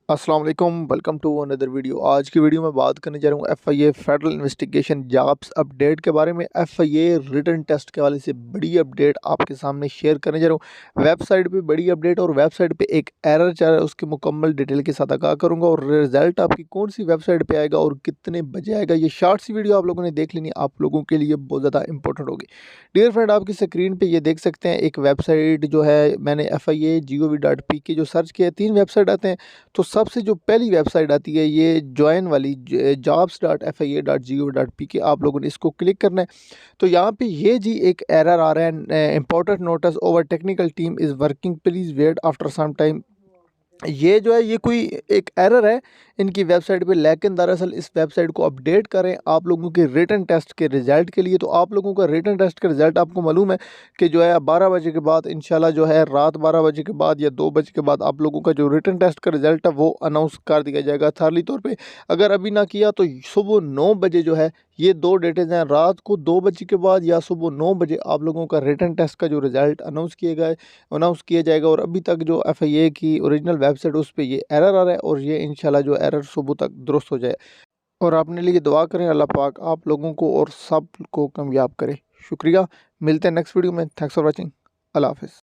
अस्सलाम वालेकुम, welcome to another video. आज की वीडियो में बात करने जा रहा हूँ FIA federal investigation jobs update के बारे में। एफआईए रिटन टेस्ट के हवाले से बड़ी अपडेट आपके सामने शेयर करने जा रहा हूँ। वेबसाइट पे बड़ी अपडेट और वेबसाइट पे एक एरर चल रहा है, उसकी मुकम्मल डिटेल के साथ आगाह करूँगा और रिजल्ट आपकी कौन सी वेबसाइट पर आएगा और कितने बजे आएगा। ये शॉर्ट सी वीडियो आप लोगों ने देख लेनी, आप लोगों के लिए बहुत ज़्यादा इंपॉर्टेंट होगी। डियर फ्रेंड, आपकी स्क्रीन पर ये देख सकते हैं एक वेबसाइट जो है, मैंने FIA.gov.pk जो सर्च किया, 3 वेबसाइट आते हैं। तो सबसे जो पहली वेबसाइट आती है ये जॉइन वाली jobs.fia.gov.pk, आप लोगों ने इसको क्लिक करना है। तो यहाँ पे ये जी एक एरर आ रहा है, important notice over technical team is working, please wait after some time. ये जो है ये कोई एक एरर है इनकी वेबसाइट पे, लेकिन दरअसल इस वेबसाइट को अपडेट करें आप लोगों के रिटन टेस्ट के रिज़ल्ट के लिए। तो आप लोगों का रिटन टेस्ट का रिज़ल्ट आपको मालूम है कि जो है 12 बजे के बाद इंशाल्लाह, जो है रात 12 बजे के बाद या 2 बजे के बाद आप लोगों का जो रिटन टेस्ट का रिज़ल्ट है वो अनाउंस कर दिया जाएगा थारली तौर पे। अगर अभी ना किया तो सुबह 9 बजे जो है, ये 2 डेटेज हैं, रात को 2 बजे के बाद या सुबह 9 बजे आप लोगों का रिटन टेस्ट का जो रिज़ल्ट अनाउंस किया जाएगा। और अभी तक जो एफआईए की ओरिजिनल वेबसाइट उस पे ये एरर आ रहा है और ये इंशाल्लाह जो एरर सुबह तक दुरुस्त हो जाए। और अपने लिए दुआ करें, अल्लाह पाक आप लोगों को और सब को कामयाब करे। शुक्रिया, मिलते हैं नेक्स्ट वीडियो में। Thanks for watching. अल्लाह हाफिज़।